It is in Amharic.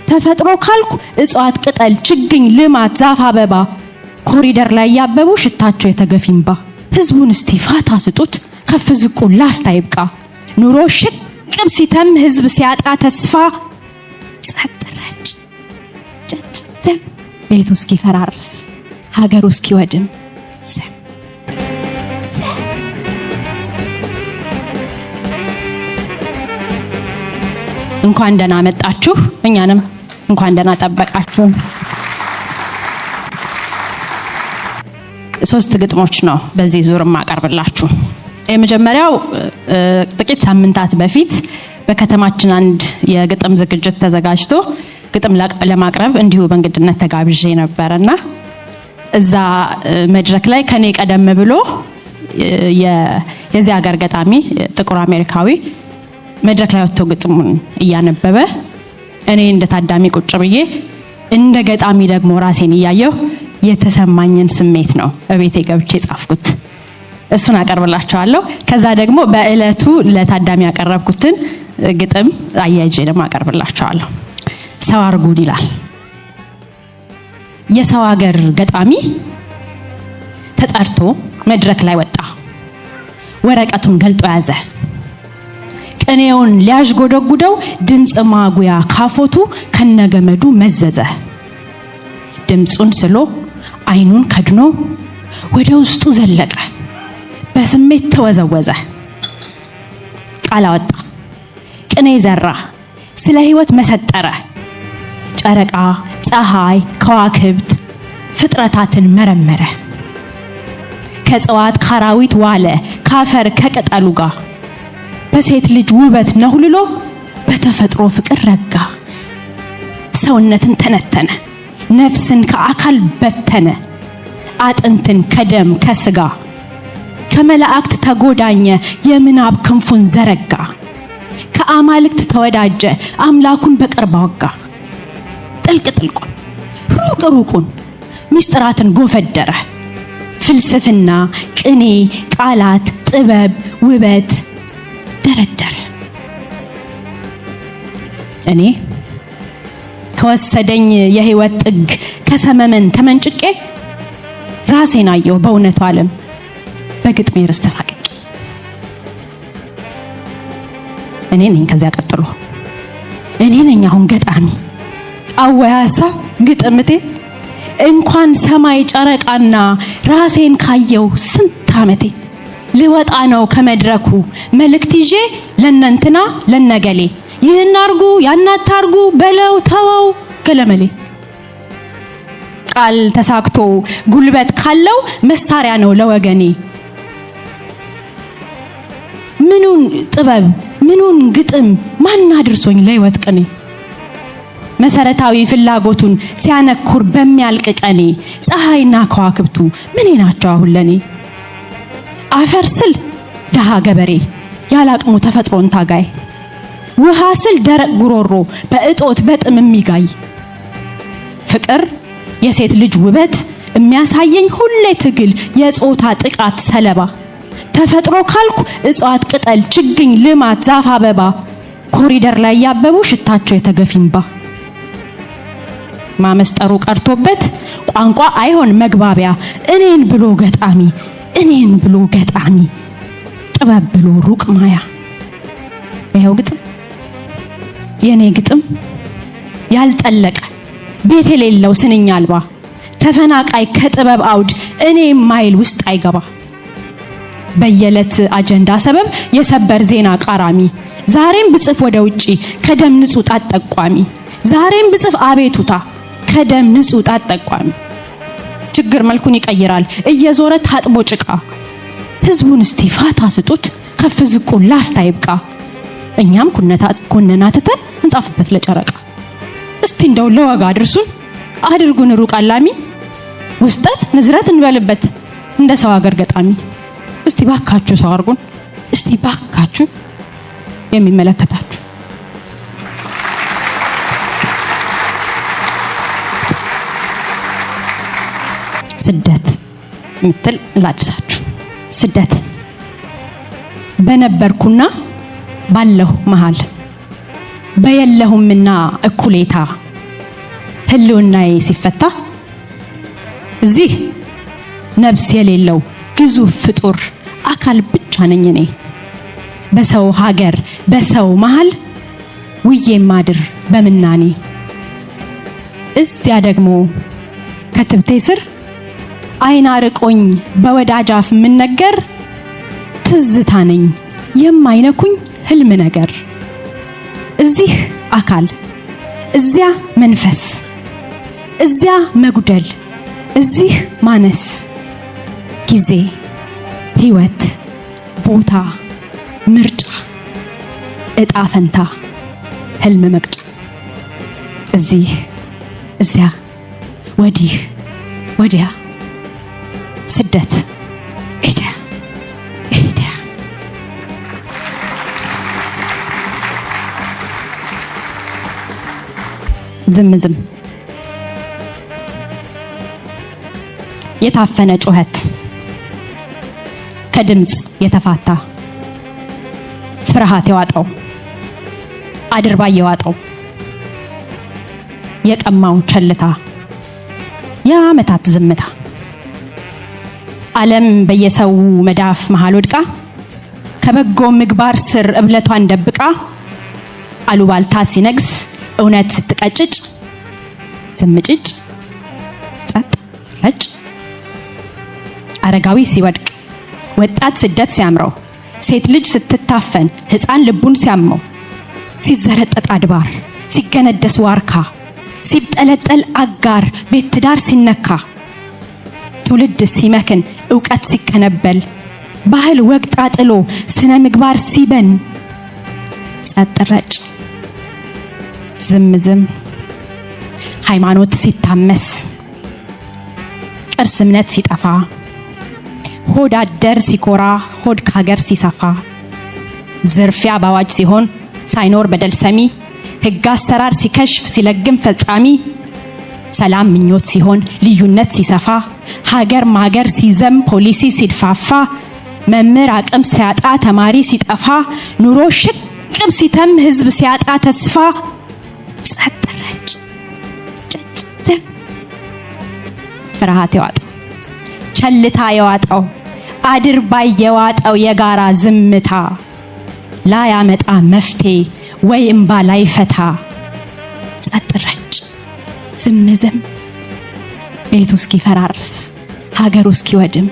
ተፈጥሮ ካልኩ እጽዋት ቅጠል ችግኝ ልማት ዛፍ አበባ ኮሪደር ላይ ያበቡ ሽታቸው የተገፊምባ ህዝቡን እስቲ ፋታ ስጡት ከፍ ዝቁ ላፍታ ይብቃ ኑሮ ሽቅብ ሲተም ህዝብ ሲያጣ ተስፋ ጸጥረጭ ዘም ቤቱ እስኪ ፈራርስ ሀገሩ እስኪ ወድም ዘም እንኳን ደህና መጣችሁ እኛንም እንኳን ደህና ጠበቃችሁ። 3 ግጥሞች ነው በዚህ ዙር ማቀርብላችሁ። የመጀመሪያው ጥቂት ሳምንታት በፊት በከተማችን አንድ የግጥም ዝግጅት ተዘጋጅቶ ግጥም ለማቅረብ እንዲሁ በእንግድነት ተጋብዤ ነበርና እዛ መድረክ ላይ ከኔ ቀደም ብሎ የዚህ ሀገር ገጣሚ ጥቁር አሜሪካዊ መድረክ ላይ ወጥቶ ግጥሙን እያነበበ እኔ እንደ ታዳሚ ቁጭ ብዬ እንደ ገጣሚ ደግሞ ራሴን እያየሁ የተሰማኝን ስሜት ነው በቤቴ ገብቼ ጻፍኩት። እሱን አቀርብላችኋለሁ። ከዛ ደግሞ በእለቱ ለታዳሚ ያቀረብኩትን ግጥም አያይዤ ደግሞ አቀርብላችኋለሁ። ሰው አርጉን ይላል። የሰው ሀገር ገጣሚ ተጠርቶ መድረክ ላይ ወጣ። ወረቀቱን ገልጦ ያዘ። ቅኔውን ሊያዥጎደጉደው ድምጽ ማጉያ ካፎቱ ከነገመዱ መዘዘ። ድምጹን ስሎ አይኑን ከድኖ ወደ ውስጡ ዘለቀ። በስሜት ተወዘወዘ። ቃል አወጣ፣ ቅኔ ዘራ፣ ስለ ህይወት መሰጠረ። ጨረቃ፣ ፀሐይ፣ ከዋክብት ፍጥረታትን መረመረ። ከጽዋት ካራዊት ዋለ ካፈር ከቀጠሉ ጋር በሴት ልጅ ውበት ነሁልሎ በተፈጥሮ ፍቅር ረጋ። ሰውነትን ተነተነ፣ ነፍስን ከአካል በተነ። አጥንትን ከደም ከስጋ ከመላእክት ተጎዳኘ፣ የምናብ ክንፉን ዘረጋ። ከአማልክት ተወዳጀ፣ አምላኩን በቅርብ አወጋ። ጥልቅ ጥልቁን ሩቅ ሩቁን ሚስጥራትን ጎፈደረ። ፍልስፍና፣ ቅኔ፣ ቃላት፣ ጥበብ፣ ውበት ደረደረ። እኔ ከወሰደኝ የህይወት ጥግ ከሰመመን ተመንጭቄ ራሴን አየሁ በእውነቱ ዓለም በግጥሜ ርዕስ ተሳቅቄ። እኔ ነኝ ከዚያ ቀጥሎ እኔ ነኝ አሁን ገጣሚ። አወያሳ ግጥምቴ እንኳን ሰማይ ጨረቃና ራሴን ካየው ስንት ዓመቴ። ልወጣ ነው ከመድረኩ መልእክት ይዤ ለነንትና ለነገሌ። ይህን አርጉ ያናታርጉ በለው ተወው ገለመሌ። ቃል ተሳክቶ ጉልበት ካለው መሳሪያ ነው ለወገኔ። ምኑን ጥበብ ምኑን ግጥም ማን አድርሶኝ ለህይወት ቅኔ። መሰረታዊ ፍላጎቱን ሲያነኩር በሚያልቅ ቀኔ ፀሐይና ከዋክብቱ ምን ናቸው አሁን ለኔ። አፈር ስል ደሃ ገበሬ ያላቅሙ ተፈጥሮን ታጋይ። ውሃ ስል ደረቅ ጉሮሮ በእጦት በጥም የሚጋይ። ፍቅር የሴት ልጅ ውበት የሚያሳየኝ ሁሌ ትግል የጾታ ጥቃት ሰለባ። ተፈጥሮ ካልኩ እጽዋት ቅጠል ችግኝ ልማት ዛፍ አበባ ኮሪደር ላይ ያበቡ ሽታቸው የተገፊምባ። ማመስጠሩ ቀርቶበት ቋንቋ አይሆን መግባቢያ እኔን ብሎ ገጣሚ እኔን ብሎ ገጣሚ ጥበብ ብሎ ሩቅ ማያ። ይሄው ግጥም የኔ ግጥም ያልጠለቀ ቤት የሌለው ስንኝ አልባ ተፈናቃይ ከጥበብ አውድ እኔ ማይል ውስጥ አይገባ። በየለት አጀንዳ ሰበብ የሰበር ዜና ቃራሚ ዛሬም ብጽፍ ወደ ውጪ ከደም ንጹህ ጣት ጠቋሚ። ዛሬም ብጽፍ አቤቱታ ከደም ንጹህ ጣት ጠቋሚ። ችግር መልኩን ይቀይራል እየዞረ ታጥቦ ጭቃ። ህዝቡን እስቲ ፋታ ስጡት ከፍ ዝቁ ላፍታ ይብቃ። እኛም ኮነናተን እንጻፍበት ለጨረቃ። እስቲ እንደው ለወጋ አድርሱን አድርጉን ሩቅ አላሚ። ውስጠት ንዝረት እንበልበት እንደ ሰው ሀገር ገጣሚ። እስቲ ባካችሁ ሰው አርጉን እስቲ ባካችሁ የሚመለከታችሁ። ስደት ምትል ላድሳችሁ። ስደት በነበርኩና ባለሁ መሃል በየለሁምና እኩሌታ ህልውናዬ ሲፈታ እዚህ ነፍስ የሌለው ግዙፍ ፍጡር አካል ብቻ ነኝ እኔ በሰው ሀገር በሰው መሃል ውዬ ማድር በምናኔ እዚያ ደግሞ ከትብቴ ስር አይና ርቆኝ በወዳጅ አፍ ምንነገር ትዝታ ነኝ የማይነኩኝ ህልም ነገር እዚህ አካል እዚያ መንፈስ እዚያ መጉደል እዚህ ማነስ ጊዜ ህይወት ቦታ ምርጫ እጣ ፈንታ ህልም መቅጫ እዚህ እዚያ ወዲህ ወዲያ ስደት ኤዳ ኤዳ ዝም የታፈነ ጩኸት ከድምጽ የተፋታ ፍርሃት የዋጠው አድርባይ የዋጠው የቀማው ቸልታ የዓመታት ዝምታ ዓለም በየሰው መዳፍ መሃል ወድቃ ከበጎ ምግባር ስር እብለቷን ደብቃ አሉባልታ ሲነግስ እውነት ስትቀጭጭ ዝምጭጭ ጸጥ ረጭ አረጋዊ ሲወድቅ ወጣት ስደት ሲያምረው ሴት ልጅ ስትታፈን ህፃን ልቡን ሲያመው ሲዘረጠጥ አድባር ሲገነደስ ዋርካ ሲብጠለጠል አጋር ቤት ትዳር ሲነካ ትውልድ ሲመክን ዕውቀት ሲከነበል ባህል ወግ ጣጥሎ ስነ ምግባር ሲበን ጸጥ ረጭ ዝም ሃይማኖት ሲታመስ ቅርስ እምነት ሲጠፋ ሆድ አደር ሲኮራ ሆድ ካገር ሲሰፋ ዝርፊያ ባዋጅ ሲሆን ሳይኖር በደል ሰሚ ህግ አሰራር ሲከሽፍ ሲለግም ፈጻሚ ሰላም ምኞት ሲሆን ልዩነት ሲሰፋ ሀገር ማገር ሲዘም ፖሊሲ ሲድፋፋ መምህር አቅም ሲያጣ ተማሪ ሲጠፋ ኑሮ ሽቅብ ሲተም ህዝብ ሲያጣ ተስፋ ጸጥ ረጭ ጭጭ ዝም ፍርሃት የዋጠው ቸልታ የዋጠው አድርባይ የዋጠው የጋራ ዝምታ ላያመጣ መፍትሄ ወይ እምባ ላይ ፈታ ጸጥ ረጭ ዝም ቤቱ እስኪፈራርስ ሀገሩ እስኪወድም